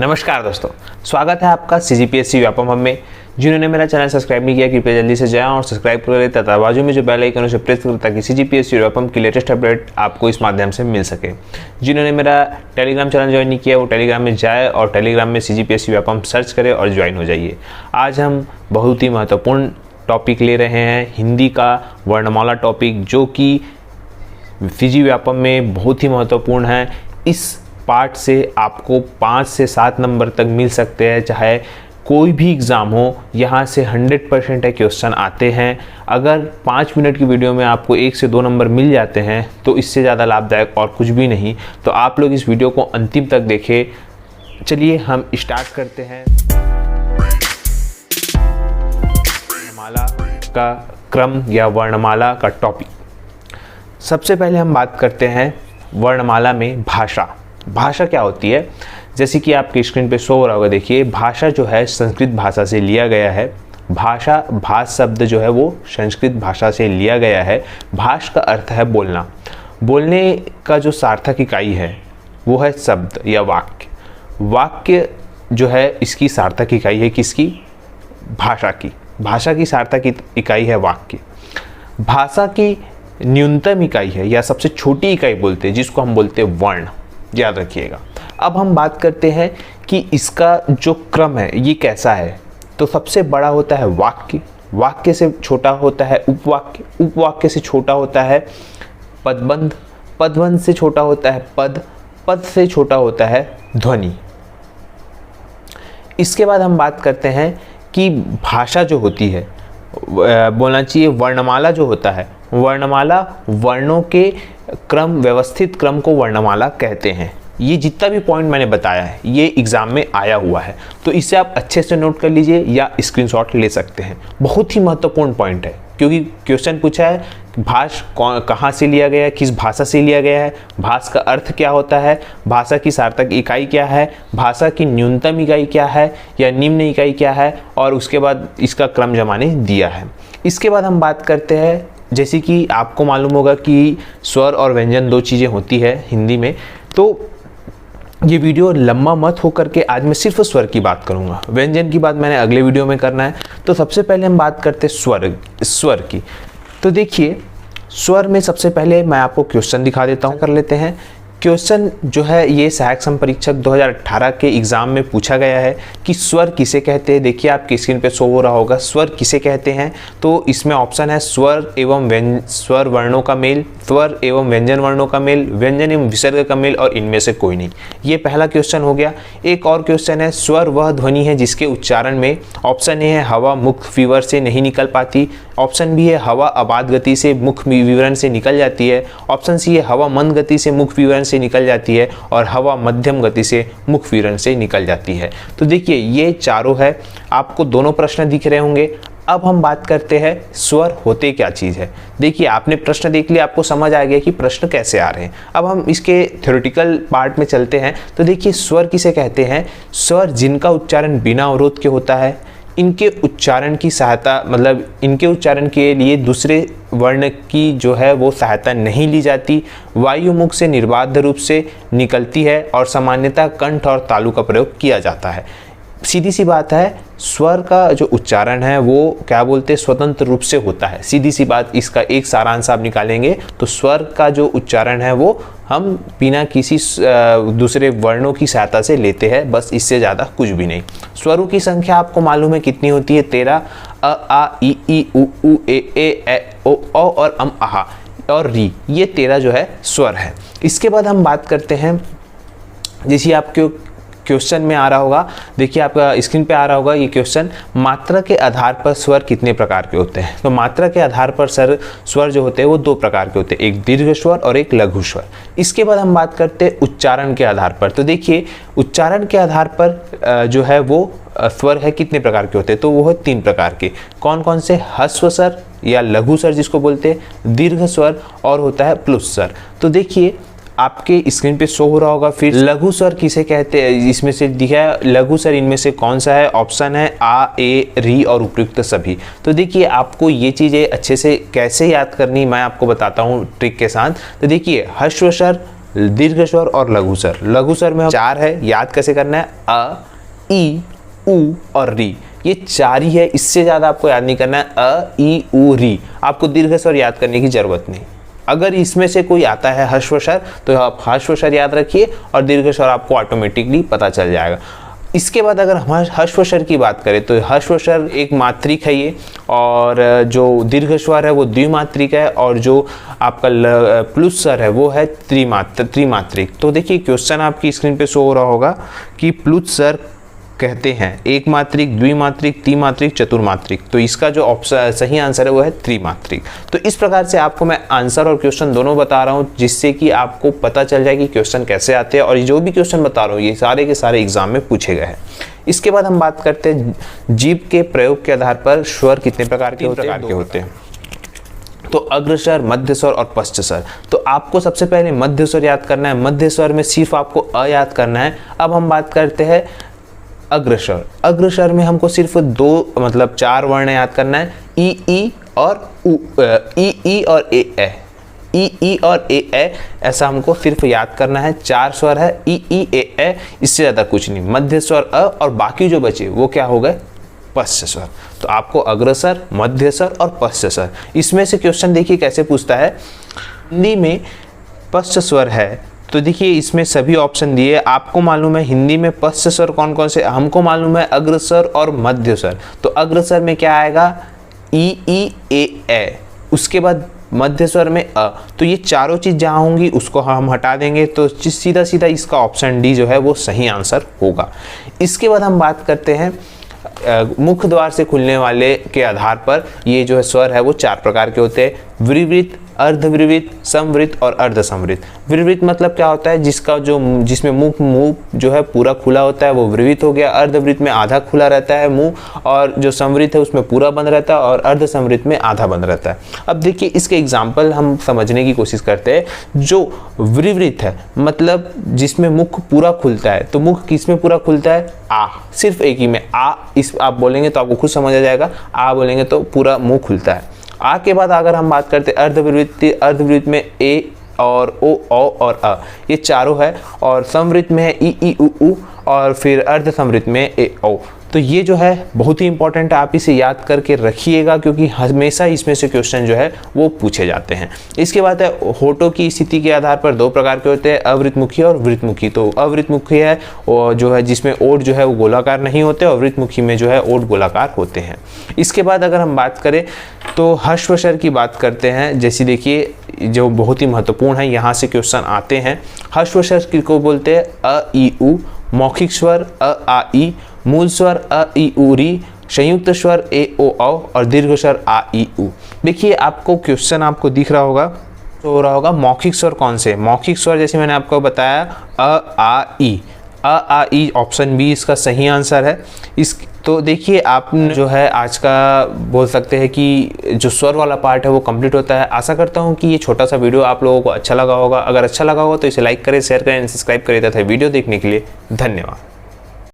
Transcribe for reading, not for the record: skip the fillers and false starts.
नमस्कार दोस्तों, स्वागत है आपका CGPSC व्यापम हब में। जिन्होंने मेरा चैनल सब्सक्राइब नहीं किया कृपया जल्दी से जाएं और सब्सक्राइब कर लें तथा बाजू में जो बेल आइकन है उसे प्रेस करें ताकि CGPSC व्यापम की लेटेस्ट अपडेट आपको इस माध्यम से मिल सके। जिन्होंने मेरा टेलीग्राम चैनल ज्वाइन नहीं किया वो टेलीग्राम में जाए और टेलीग्राम में CGPSC व्यापम सर्च करें और ज्वाइन हो जाइए। आज हम बहुत ही महत्वपूर्ण टॉपिक ले रहे हैं, हिंदी का वर्णमाला टॉपिक, जो कि CG व्यापम में बहुत ही महत्वपूर्ण है। इस पार्ट से आपको 5 से 7 नंबर तक मिल सकते हैं, चाहे कोई भी एग्ज़ाम हो। यहाँ से 100% क्वेश्चन आते हैं। अगर 5 मिनट की वीडियो में आपको 1 से 2 नंबर मिल जाते हैं तो इससे ज़्यादा लाभदायक और कुछ भी नहीं। तो आप लोग इस वीडियो को अंतिम तक देखें। चलिए हम स्टार्ट करते हैं। वर्णमाला का क्रम या वर्णमाला का टॉपिक। सबसे पहले हम बात करते हैं वर्णमाला में भाषा। भाषा क्या होती है? जैसे कि आपकी स्क्रीन पे शो हो रहा होगा, देखिए भाषा जो है संस्कृत भाषा से लिया गया है। भाषा, भाष शब्द जो है वो संस्कृत भाषा से लिया गया है। भाष का अर्थ है बोलना। बोलने का जो सार्थक इकाई है वो है शब्द या वाक्य। वाक्य जो है इसकी सार्थक इकाई है किसकी? भाषा की। भाषा की सार्थक इकाई है वाक्य। भाषा की न्यूनतम इकाई है या सबसे छोटी इकाई बोलते हैं जिसको हम बोलते हैं वर्ण, याद रखिएगा। अब हम बात करते हैं कि इसका जो क्रम है ये कैसा है। तो सबसे बड़ा होता है वाक्य, वाक्य से छोटा होता है उपवाक्य, उपवाक्य से छोटा होता है पदबंध, पदबंध से छोटा होता है पद, पद से छोटा होता है ध्वनि। इसके बाद हम बात करते हैं कि भाषा जो होती है, बोलना चाहिए वर्णमाला जो होता है, वर्णमाला वर्णों के क्रम, व्यवस्थित क्रम को वर्णमाला कहते हैं। ये जितना भी पॉइंट मैंने बताया है ये एग्जाम में आया हुआ है, तो इसे आप अच्छे से नोट कर लीजिए या स्क्रीनशॉट ले सकते हैं। बहुत ही महत्वपूर्ण पॉइंट है क्योंकि क्वेश्चन पूछा है भाष कहाँ से लिया गया है, किस भाषा से लिया गया है, भाष का अर्थ क्या होता है, भाषा की सार्थक इकाई क्या है, भाषा की न्यूनतम इकाई क्या है या निम्न इकाई क्या है, और उसके बाद इसका क्रम जमाने दिया है। इसके बाद हम बात करते हैं, जैसे कि आपको मालूम होगा कि स्वर और व्यंजन दो चीज़ें होती है हिंदी में। तो ये वीडियो लंबा मत हो करके आज मैं सिर्फ स्वर की बात करूँगा, व्यंजन की बात मैंने अगले वीडियो में करना है। तो सबसे पहले हम बात करते हैं स्वर की। तो देखिए स्वर में सबसे पहले मैं आपको क्वेश्चन दिखा देता हूँ, कर लेते हैं। क्वेश्चन जो है ये सहायक संपरीक्षक 2018 के एग्ज़ाम में पूछा गया है कि स्वर किसे कहते हैं। देखिए आपकी स्क्रीन पे शो हो रहा होगा, स्वर किसे कहते हैं। तो इसमें ऑप्शन है स्वर एवं स्वर वर्णों का मेल, स्वर एवं व्यंजन वर्णों का मेल, व्यंजन एवं विसर्ग का मेल, और इनमें से कोई नहीं। ये पहला क्वेश्चन हो गया। एक और क्वेश्चन है स्वर वह ध्वनि है जिसके उच्चारण में, ऑप्शन ए है हवा मुख फीवर से नहीं निकल पाती, ऑप्शन बी है हवा अबाध गति से मुख विवरण से निकल जाती है, ऑप्शन सी है हवा मंद गति से मुख विवरण से निकल जाती है, और हवा मध्यम गति से मुख विवरण से निकल जाती है। तो देखिए ये चारों है। आपको दोनों प्रश्न दिख रहे होंगे। अब हम बात करते हैं स्वर होते क्या चीज़ है। देखिए आपने प्रश्न देख लिया, आपको समझ आ गया कि प्रश्न कैसे आ रहे हैं। अब हम इसके थ्योरेटिकल पार्ट में चलते हैं। तो देखिए स्वर किसे कहते हैं? स्वर जिनका उच्चारण बिना अवरोध के होता है, इनके उच्चारण की सहायता, मतलब इनके उच्चारण के लिए दूसरे वर्ण की जो है वो सहायता नहीं ली जाती, वायु मुख से निर्बाध रूप से निकलती है, और सामान्यतः कंठ और तालु का प्रयोग किया जाता है। सीधी सी बात है, स्वर का जो उच्चारण है वो क्या बोलते हैं, स्वतंत्र रूप से होता है। सीधी सी बात, इसका एक सारांश आप निकालेंगे तो स्वर का जो उच्चारण है वो हम बिना किसी दूसरे वर्णों की सहायता से लेते हैं, बस इससे ज़्यादा कुछ भी नहीं। स्वरों की संख्या आपको मालूम है कितनी होती है? 13। अ आ ई उ ऊ ए ओ और अम आहा और री, ये 13 जो है स्वर है। इसके बाद हम बात करते हैं, जैसे आपके क्वेश्चन में आ रहा होगा, देखिए आपका स्क्रीन पे आ रहा होगा ये क्वेश्चन, मात्रा के आधार पर स्वर कितने प्रकार के होते हैं? तो मात्रा के आधार पर स्वर जो होते हैं वो 2 प्रकार के होते हैं, एक दीर्घ स्वर और एक लघु स्वर। इसके बाद हम बात करते हैं उच्चारण के आधार पर। तो देखिए उच्चारण के आधार पर जो है वो स्वर है कितने प्रकार के होते हैं? तो वो है 3 प्रकार के। कौन कौन से? ह्रस्व स्वर या लघु स्वर जिसको बोलते हैं, दीर्घ स्वर, और होता है प्लुस स्वर। तो देखिए आपके स्क्रीन पे शो हो रहा होगा। फिर लघु स्वर किसे कहते हैं, इसमें से दिखा है लघु स्वर, इनमें से कौन सा है? ऑप्शन है आ, ए, री और उपयुक्त सभी। तो देखिए आपको ये चीज़ें अच्छे से कैसे याद करनी मैं आपको बताता हूँ ट्रिक के साथ। तो देखिए ह्रस्व स्वर दीर्घ स्वर और लघु स्वर। लघु स्वर में 4 है, याद कैसे करना है, अ, ई, उ और री, ये 4 ही है, इससे ज़्यादा आपको याद नहीं करना है। अ, ई, उ, री, आपको दीर्घ स्वर याद करने की जरूरत नहीं। अगर इसमें से कोई आता है ह्रस्व स्वर तो आप ह्रस्व स्वर याद रखिए और दीर्घ स्वर आपको ऑटोमेटिकली पता चल जाएगा। इसके बाद अगर हम ह्रस्व स्वर की बात करें तो ह्रस्व स्वर एक मात्रिक है ये, और जो दीर्घ स्वर है वो द्विमात्रिक है, और जो आपका प्लुत स्वर है वो है त्रिमात्रिक। तो देखिए क्वेश्चन आपकी स्क्रीन पे शो हो रहा होगा कि प्लुत स्वर कहते हैं एक मात्रिक, द्विमात्रिक, त्रिमात्रिक, चतुर्मात्रिक। तो इसका जो ऑप्शन सही आंसर है वो है त्रिमात्रिक। तो इस प्रकार से आपको मैं आंसर और क्वेश्चन दोनों बता रहा हूँ, जिससे कि आपको पता चल जाए कि क्वेश्चन कैसे आते हैं, और जो भी क्वेश्चन बता रहा हूँ ये सारे के सारे एग्जाम में पूछे गए हैं। इसके बाद हम बात करते हैं जीभ के प्रयोग के आधार पर स्वर कितने प्रकार के होते हैं। तो अग्र स्वर, मध्य स्वर और पश्च स्वर। तो आपको सबसे पहले मध्य स्वर याद करना है। मध्य स्वर में सिर्फ आपको अ याद करना है। अब हम बात करते हैं अग्र स्वर। अग्र स्वर में हमको सिर्फ 4 वर्ण याद करना है, ई और उ, ई और ए, ई और ए, ऐसा हमको सिर्फ याद करना है। 4 स्वर है, ई ए, इससे ज़्यादा कुछ नहीं। मध्य स्वर अ, और बाकी जो बचे वो क्या हो गए, पश्च स्वर। तो आपको अग्र स्वर, मध्य स्वर और पश्च स्वर, इसमें से क्वेश्चन देखिए कैसे पूछता है। हिंदी में पश्च स्वर है, तो देखिए इसमें सभी ऑप्शन दिए। आपको मालूम है हिंदी में पश्च स्वर कौन कौन से, हमको मालूम है अग्र स्वर और मध्य स्वर। तो अग्र स्वर में क्या आएगा, ई ए, उसके बाद मध्य स्वर में अ। तो ये चारों चीज़ जहाँ होंगी उसको हम हटा देंगे, तो सीधा सीधा इसका ऑप्शन डी जो है वो सही आंसर होगा। इसके बाद हम बात करते हैं मुख्य द्वार से खुलने वाले के आधार पर ये जो है स्वर है वो 4 प्रकार के होते हैं। विवृत, अर्धविवृत, समवृत और अर्धसमवृत। विवृत मतलब क्या होता है, जिसमें मुंह जो है पूरा खुला होता है वो विवृत हो गया। अर्धवृत में आधा खुला रहता है मुंह, और जो समवृत है उसमें पूरा बंद रहता है, और अर्धसमवृत में आधा बंद रहता है। अब देखिए इसके एग्जाम्पल हम समझने की कोशिश करते हैं। जो विवृत है मतलब जिसमें मुख पूरा खुलता है, तो मुख किसमें पूरा खुलता है, आ, सिर्फ एक ही में आ। इस आप बोलेंगे तो आपको खुद समझ आ जाएगा, आ बोलेंगे तो पूरा मुंह खुलता है। आ के बाद अगर हम बात करते हैं अर्धवृत्ति, अर्धवृत्त में ए और ओ और अ, ये चारों है, और समवृत्त में है ई उ, और फिर अर्ध समवृत्त में ए ओ। तो ये जो है बहुत ही इंपॉर्टेंट है, आप इसे याद करके रखिएगा, क्योंकि हमेशा इसमें से क्वेश्चन जो है वो पूछे जाते हैं। इसके बाद है होठों की स्थिति के आधार पर 2 प्रकार के होते हैं, अवृतमुखी और वृत्तमुखी। तो अवृतमुखी है वो जो है जिसमें ओठ जो है वो गोलाकार नहीं होते, और वृत्तमुखी में जो है ओठ गोलाकार होते हैं। इसके बाद अगर हम बात करें तो ह्रस्व स्वर की बात करते हैं। जैसे देखिए जो बहुत ही महत्वपूर्ण है, यहाँ से क्वेश्चन आते हैं। ह्रस्व स्वर को बोलते हैं अ ई उ, मौखिक स्वर अ आ ई, मूल स्वर अ ई उ री, संयुक्त स्वर ए ओ औ और दीर्घ स्वर आ ई उ। देखिए आपको क्वेश्चन आपको दिख रहा होगा, तो हो रहा होगा मौखिक स्वर कौन से। मौखिक स्वर जैसे मैंने आपको बताया अ आ ई, ऑप्शन बी इसका सही आंसर है। तो देखिए आप जो है आज का बोल सकते हैं कि जो स्वर वाला पार्ट है वो कंप्लीट होता है। आशा करता हूँ कि ये छोटा सा वीडियो आप लोगों को अच्छा लगा होगा। अगर अच्छा लगा हो तो इसे लाइक करें, शेयर करें, सब्सक्राइब करें तथा वीडियो देखने के लिए धन्यवाद।